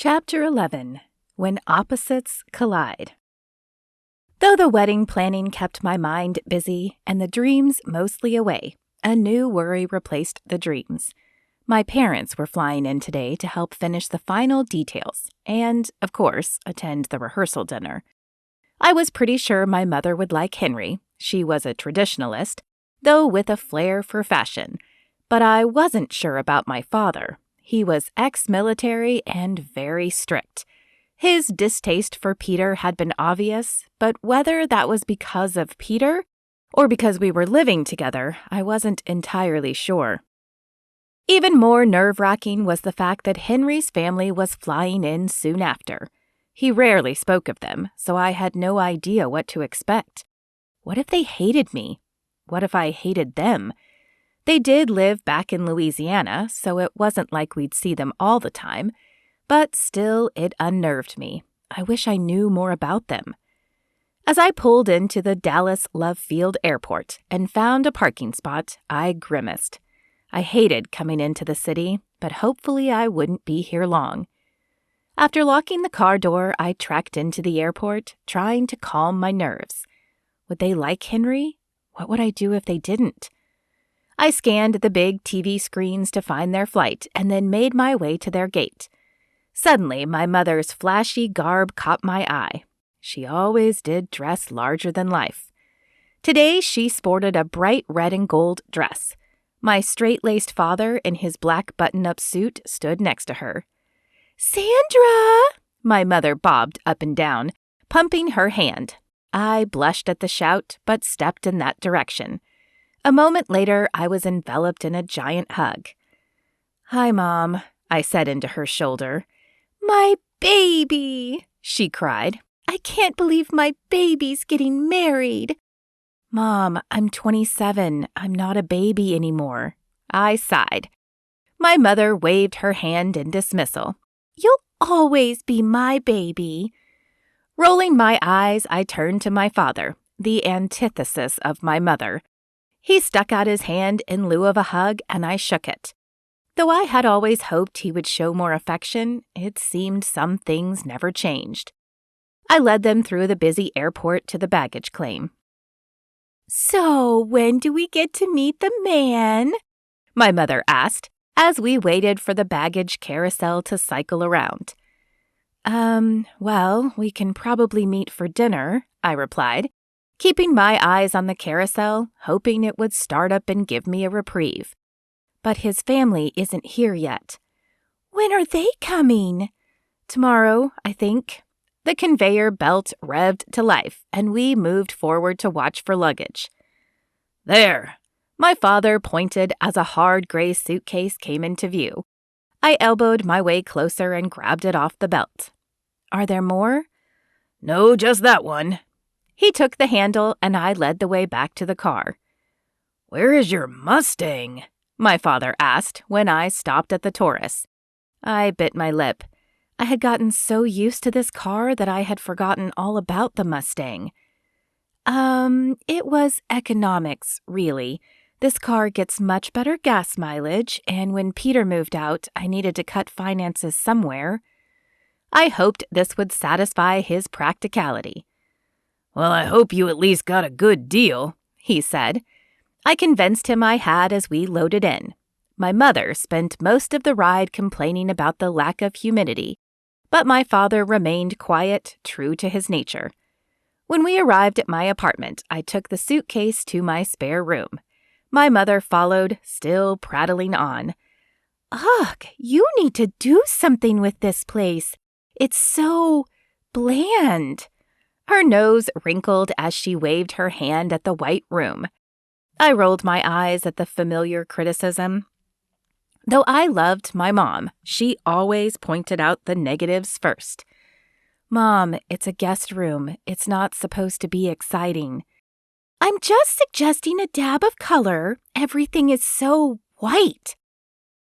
Chapter 11. When Opposites Collide. Though the wedding planning kept my mind busy and the dreams mostly away, a new worry replaced the dreams. My parents were flying in today to help finish the final details and, of course, attend the rehearsal dinner. I was pretty sure my mother would like Henry. She was a traditionalist, though with a flair for fashion. But I wasn't sure about my father. He was ex-military and very strict. His distaste for Peter had been obvious, but whether that was because of Peter or because we were living together, I wasn't entirely sure. Even more nerve-wracking was the fact that Henry's family was flying in soon after. He rarely spoke of them, so I had no idea what to expect. What if they hated me? What if I hated them? They did live back in Louisiana, so it wasn't like we'd see them all the time, but still it unnerved me. I wish I knew more about them. As I pulled into the Dallas Love Field Airport and found a parking spot, I grimaced. I hated coming into the city, but hopefully I wouldn't be here long. After locking the car door, I trekked into the airport, trying to calm my nerves. Would they like Henry? What would I do if they didn't? I scanned the big TV screens to find their flight and then made my way to their gate. Suddenly, my mother's flashy garb caught my eye. She always did dress larger than life. Today, she sported a bright red and gold dress. My straight-laced father in his black button-up suit stood next to her. "Sandra!" My mother bobbed up and down, pumping her hand. I blushed at the shout, but stepped in that direction. A moment later, I was enveloped in a giant hug. "Hi, Mom," I said into her shoulder. "My baby!" she cried. "I can't believe my baby's getting married." "Mom, I'm 27. I'm not a baby anymore." I sighed. My mother waved her hand in dismissal. "You'll always be my baby." Rolling my eyes, I turned to my father, the antithesis of my mother. He stuck out his hand in lieu of a hug, and I shook it. Though I had always hoped he would show more affection, it seemed some things never changed. I led them through the busy airport to the baggage claim. "So, when do we get to meet the man?" my mother asked, as we waited for the baggage carousel to cycle around. Well, we can probably meet for dinner," I replied, keeping my eyes on the carousel, hoping it would start up and give me a reprieve. "But his family isn't here yet." "When are they coming?" "Tomorrow, I think." The conveyor belt revved to life, and we moved forward to watch for luggage. "There!" My father pointed as a hard gray suitcase came into view. I elbowed my way closer and grabbed it off the belt. "Are there more?" "No, just that one." He took the handle, and I led the way back to the car. "Where is your Mustang?" my father asked when I stopped at the Taurus. I bit my lip. I had gotten so used to this car that I had forgotten all about the Mustang. It was economics, really. This car gets much better gas mileage, and when Peter moved out, I needed to cut finances somewhere. I hoped this would satisfy his practicality. "Well, I hope you at least got a good deal," he said. I convinced him I had as we loaded in. My mother spent most of the ride complaining about the lack of humidity, but my father remained quiet, true to his nature. When we arrived at my apartment, I took the suitcase to my spare room. My mother followed, still prattling on. "Ugh, you need to do something with this place. It's so bland." Her nose wrinkled as she waved her hand at the white room. I rolled my eyes at the familiar criticism. Though I loved my mom, she always pointed out the negatives first. "Mom, it's a guest room. It's not supposed to be exciting." "I'm just suggesting a dab of color. Everything is so white."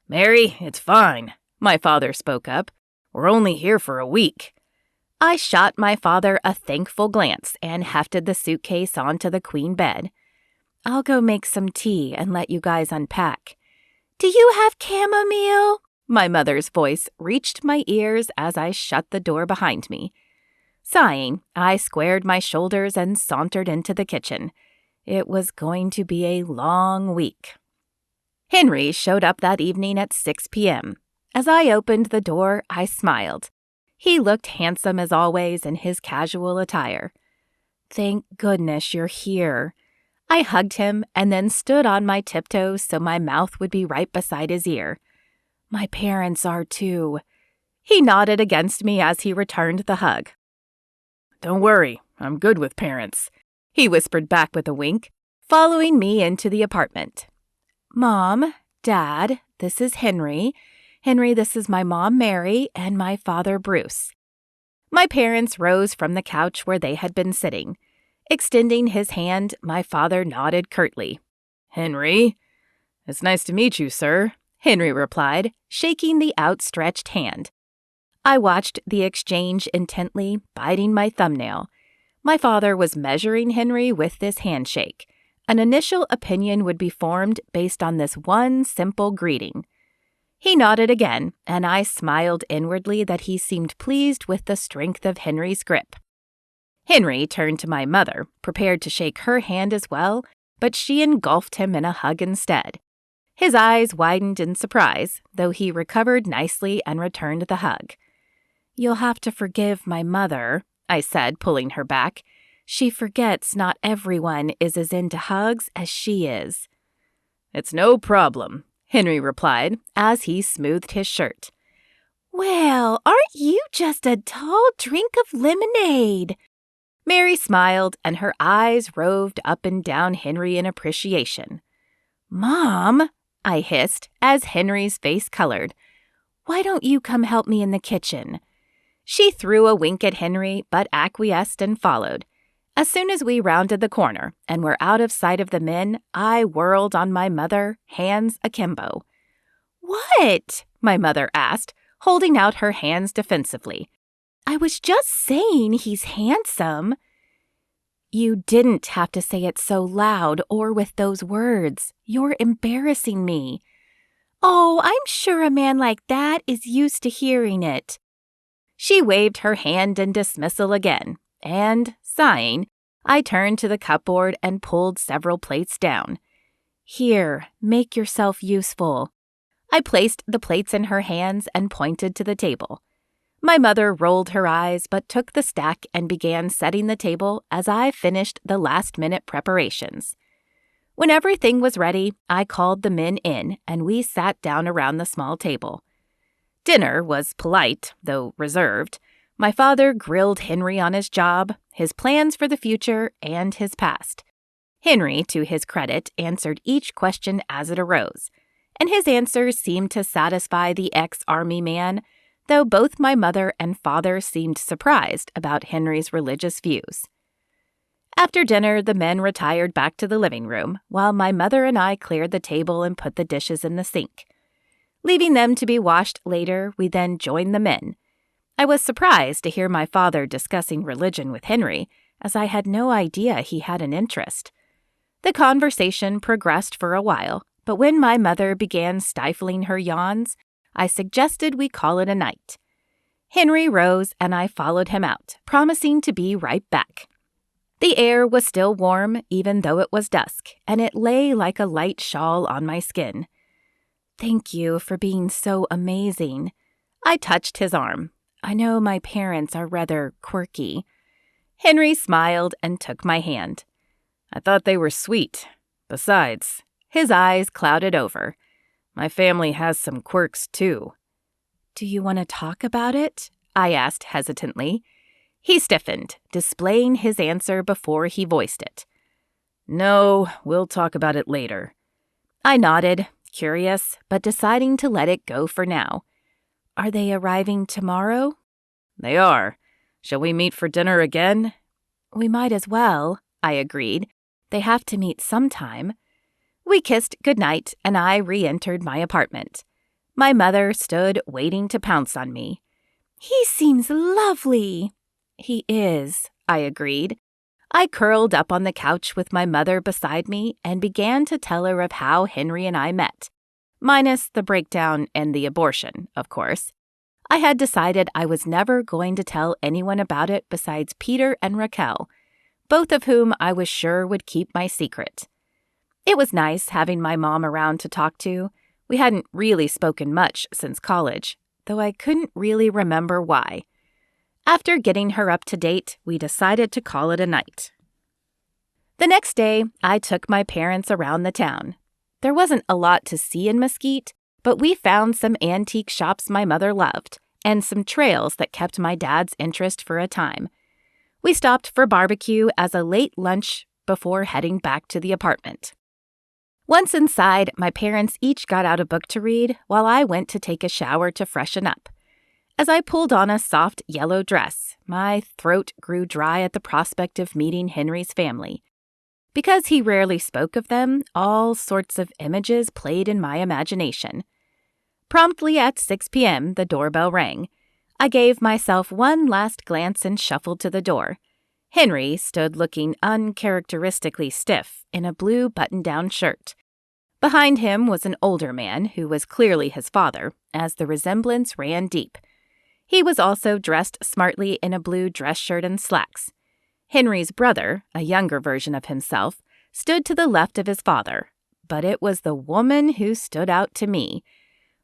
"Mary, it's fine," my father spoke up. "We're only here for a week." I shot my father a thankful glance and hefted the suitcase onto the queen bed. "I'll go make some tea and let you guys unpack." "Do you have chamomile?" My mother's voice reached my ears as I shut the door behind me. Sighing, I squared my shoulders and sauntered into the kitchen. It was going to be a long week. Henry showed up that evening at 6 p.m. As I opened the door, I smiled. He looked handsome as always in his casual attire. "Thank goodness you're here." I hugged him and then stood on my tiptoes so my mouth would be right beside his ear. "My parents are too." He nodded against me as he returned the hug. "Don't worry, I'm good with parents," he whispered back with a wink, following me into the apartment. "Mom, Dad, this is Henry. Henry, this is my mom, Mary, and my father, Bruce." My parents rose from the couch where they had been sitting. Extending his hand, my father nodded curtly. "Henry?" "It's nice to meet you, sir," Henry replied, shaking the outstretched hand. I watched the exchange intently, biting my thumbnail. My father was measuring Henry with this handshake. An initial opinion would be formed based on this one simple greeting. He nodded again, and I smiled inwardly that he seemed pleased with the strength of Henry's grip. Henry turned to my mother, prepared to shake her hand as well, but she engulfed him in a hug instead. His eyes widened in surprise, though he recovered nicely and returned the hug. "You'll have to forgive my mother," I said, pulling her back. "She forgets not everyone is as into hugs as she is." "It's no problem," Henry replied as he smoothed his shirt. "Well, aren't you just a tall drink of lemonade?" Mary smiled, and her eyes roved up and down Henry in appreciation. "Mom," I hissed as Henry's face colored, "why don't you come help me in the kitchen?" She threw a wink at Henry, but acquiesced and followed. As soon as we rounded the corner and were out of sight of the men, I whirled on my mother, hands akimbo. "What?" my mother asked, holding out her hands defensively. "I was just saying he's handsome." "You didn't have to say it so loud or with those words. You're embarrassing me." "Oh, I'm sure a man like that is used to hearing it." She waved her hand in dismissal again, and, sighing, I turned to the cupboard and pulled several plates down. "Here, make yourself useful." I placed the plates in her hands and pointed to the table. My mother rolled her eyes but took the stack and began setting the table as I finished the last-minute preparations. When everything was ready, I called the men in, and we sat down around the small table. Dinner was polite, though reserved. My father grilled Henry on his job, his plans for the future, and his past. Henry, to his credit, answered each question as it arose, and his answers seemed to satisfy the ex-army man, though both my mother and father seemed surprised about Henry's religious views. After dinner, the men retired back to the living room, while my mother and I cleared the table and put the dishes in the sink. Leaving them to be washed later, we then joined the men. I was surprised to hear my father discussing religion with Henry, as I had no idea he had an interest. The conversation progressed for a while, but when my mother began stifling her yawns, I suggested we call it a night. Henry rose and I followed him out, promising to be right back. The air was still warm, even though it was dusk, and it lay like a light shawl on my skin. "Thank you for being so amazing." I touched his arm. "I know my parents are rather quirky." Henry smiled and took my hand. "I thought they were sweet. Besides," his eyes clouded over, "my family has some quirks too." "Do you want to talk about it?" I asked hesitantly. He stiffened, displaying his answer before he voiced it. "No, we'll talk about it later." I nodded, curious, but deciding to let it go for now. "Are they arriving tomorrow?" "They are. Shall we meet for dinner again?" "We might as well," I agreed. "They have to meet sometime." We kissed goodnight, and I re-entered my apartment. My mother stood waiting to pounce on me. "He seems lovely." "He is," I agreed. I curled up on the couch with my mother beside me and began to tell her of how Henry and I met. Minus the breakdown and the abortion, of course. I had decided I was never going to tell anyone about it besides Peter and Raquel, both of whom I was sure would keep my secret. It was nice having my mom around to talk to. We hadn't really spoken much since college, though I couldn't really remember why. After getting her up to date, we decided to call it a night. The next day, I took my parents around the town. There wasn't a lot to see in Mesquite, but we found some antique shops my mother loved and some trails that kept my dad's interest for a time. We stopped for barbecue as a late lunch before heading back to the apartment. Once inside, my parents each got out a book to read while I went to take a shower to freshen up. As I pulled on a soft yellow dress, my throat grew dry at the prospect of meeting Henry's family. Because he rarely spoke of them, all sorts of images played in my imagination. Promptly at 6 p.m., the doorbell rang. I gave myself one last glance and shuffled to the door. Henry stood looking uncharacteristically stiff in a blue button-down shirt. Behind him was an older man who was clearly his father, as the resemblance ran deep. He was also dressed smartly in a blue dress shirt and slacks. Henry's brother, a younger version of himself, stood to the left of his father, but it was the woman who stood out to me.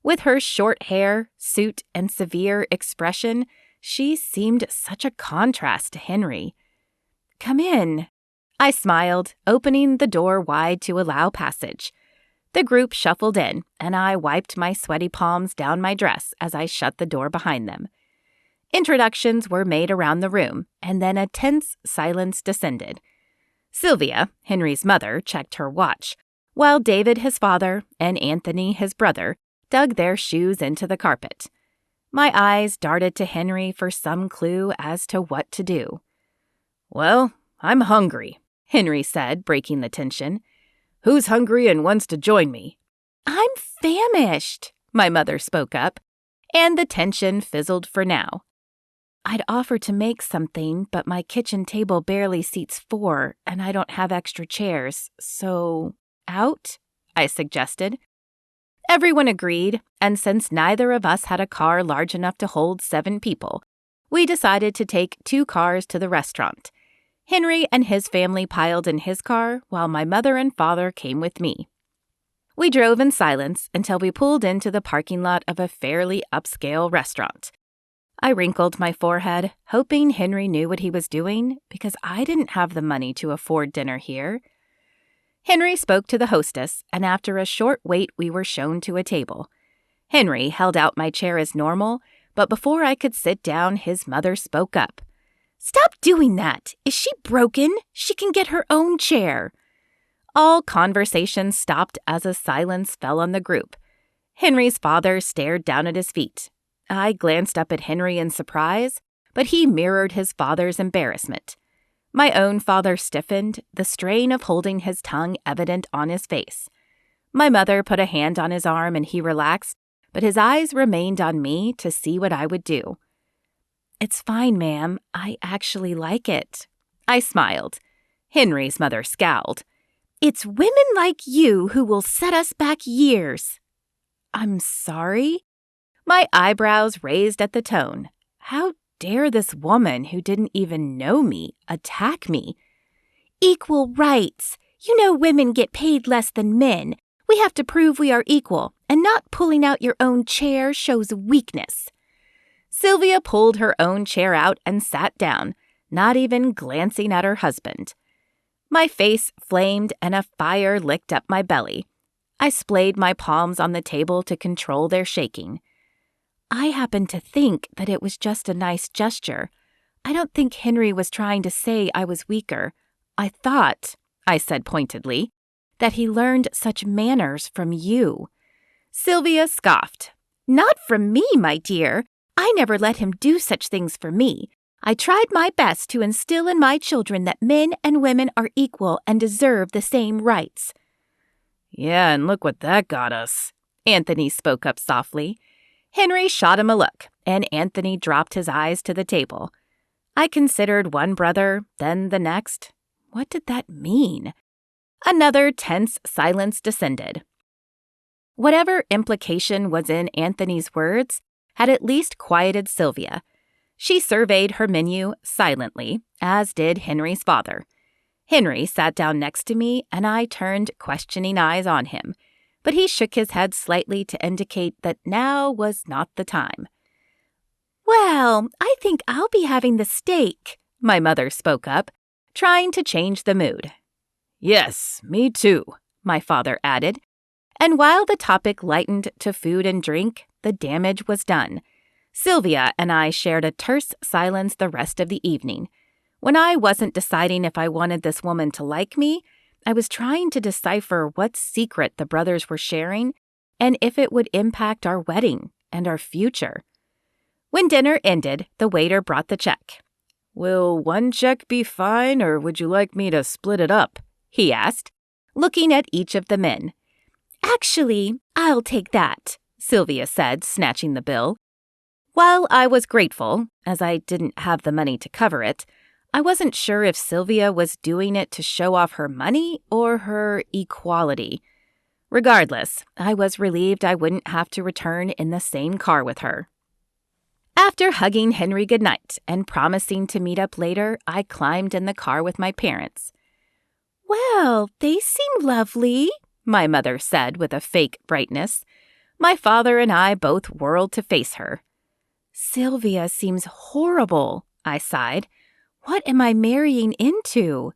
With her short hair, suit, and severe expression, she seemed such a contrast to Henry. "Come in," I smiled, opening the door wide to allow passage. The group shuffled in, and I wiped my sweaty palms down my dress as I shut the door behind them. Introductions were made around the room, and then a tense silence descended. Sylvia, Henry's mother, checked her watch, while David, his father, and Anthony, his brother, dug their shoes into the carpet. My eyes darted to Henry for some clue as to what to do. "Well, I'm hungry," Henry said, breaking the tension. "Who's hungry and wants to join me?" "I'm famished," my mother spoke up, and the tension fizzled for now. "I'd offer to make something, but my kitchen table barely seats 4, and I don't have extra chairs, so out?" I suggested. Everyone agreed, and since neither of us had a car large enough to hold 7 people, we decided to take 2 cars to the restaurant. Henry and his family piled in his car, while my mother and father came with me. We drove in silence until we pulled into the parking lot of a fairly upscale restaurant. I wrinkled my forehead, hoping Henry knew what he was doing, because I didn't have the money to afford dinner here. Henry spoke to the hostess, and after a short wait, we were shown to a table. Henry held out my chair as normal, but before I could sit down, his mother spoke up. "Stop doing that! Is she broken? She can get her own chair." All conversation stopped as a silence fell on the group. Henry's father stared down at his feet. I glanced up at Henry in surprise, but he mirrored his father's embarrassment. My own father stiffened, the strain of holding his tongue evident on his face. My mother put a hand on his arm and he relaxed, but his eyes remained on me to see what I would do. "It's fine, ma'am. I actually like it." I smiled. Henry's mother scowled. "It's women like you who will set us back years." "I'm sorry?" My eyebrows raised at the tone. How dare this woman who didn't even know me attack me? "Equal rights. You know women get paid less than men. We have to prove we are equal, and not pulling out your own chair shows weakness." Sylvia pulled her own chair out and sat down, not even glancing at her husband. My face flamed and a fire licked up my belly. I splayed my palms on the table to control their shaking. I happen to think that it was just a nice gesture. I don't think Henry was trying to say I was weaker. I thought, I said pointedly, that he learned such manners from you. Sylvia scoffed. "Not from me, my dear. I never let him do such things for me. I tried my best to instill in my children that men and women are equal and deserve the same rights." "Yeah, and look what that got us," Anthony spoke up softly. Henry shot him a look, and Anthony dropped his eyes to the table. I considered one brother, then the next. What did that mean? Another tense silence descended. Whatever implication was in Anthony's words had at least quieted Sylvia. She surveyed her menu silently, as did Henry's father. Henry sat down next to me, and I turned questioning eyes on him, but he shook his head slightly to indicate that now was not the time. "Well, I think I'll be having the steak," my mother spoke up, trying to change the mood. "Yes, me too," my father added. And while the topic lightened to food and drink, the damage was done. Sylvia and I shared a terse silence the rest of the evening. When I wasn't deciding if I wanted this woman to like me, I was trying to decipher what secret the brothers were sharing and if it would impact our wedding and our future. When dinner ended, the waiter brought the check. "Will one check be fine, or would you like me to split it up?" he asked, looking at each of the men. "Actually, I'll take that," Sylvia said, snatching the bill. While I was grateful, as I didn't have the money to cover it, I wasn't sure if Sylvia was doing it to show off her money or her equality. Regardless, I was relieved I wouldn't have to return in the same car with her. After hugging Henry goodnight and promising to meet up later, I climbed in the car with my parents. "Well, they seem lovely," my mother said with a fake brightness. My father and I both whirled to face her. "Sylvia seems horrible," I sighed. "What am I marrying into?"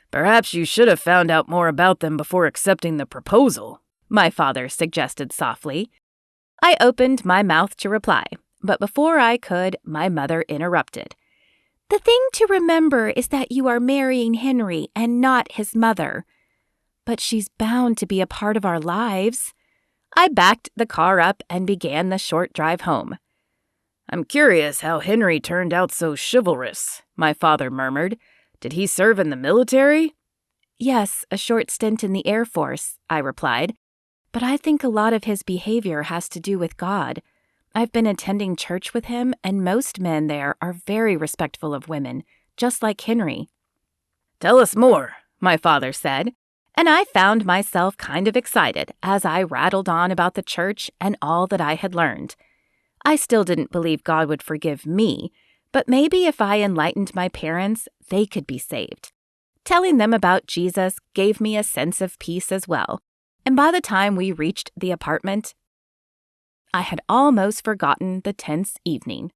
"Perhaps you should have found out more about them before accepting the proposal," my father suggested softly. I opened my mouth to reply, but before I could, my mother interrupted. "The thing to remember is that you are marrying Henry and not his mother." "But she's bound to be a part of our lives." I backed the car up and began the short drive home. "I'm curious how Henry turned out so chivalrous," my father murmured. "Did he serve in the military?" "Yes, a short stint in the Air Force," I replied. "But I think a lot of his behavior has to do with God. I've been attending church with him, and most men there are very respectful of women, just like Henry." "Tell us more," my father said, and I found myself kind of excited as I rattled on about the church and all that I had learned. I still didn't believe God would forgive me, but maybe if I enlightened my parents, they could be saved. Telling them about Jesus gave me a sense of peace as well, and by the time we reached the apartment, I had almost forgotten the tense evening.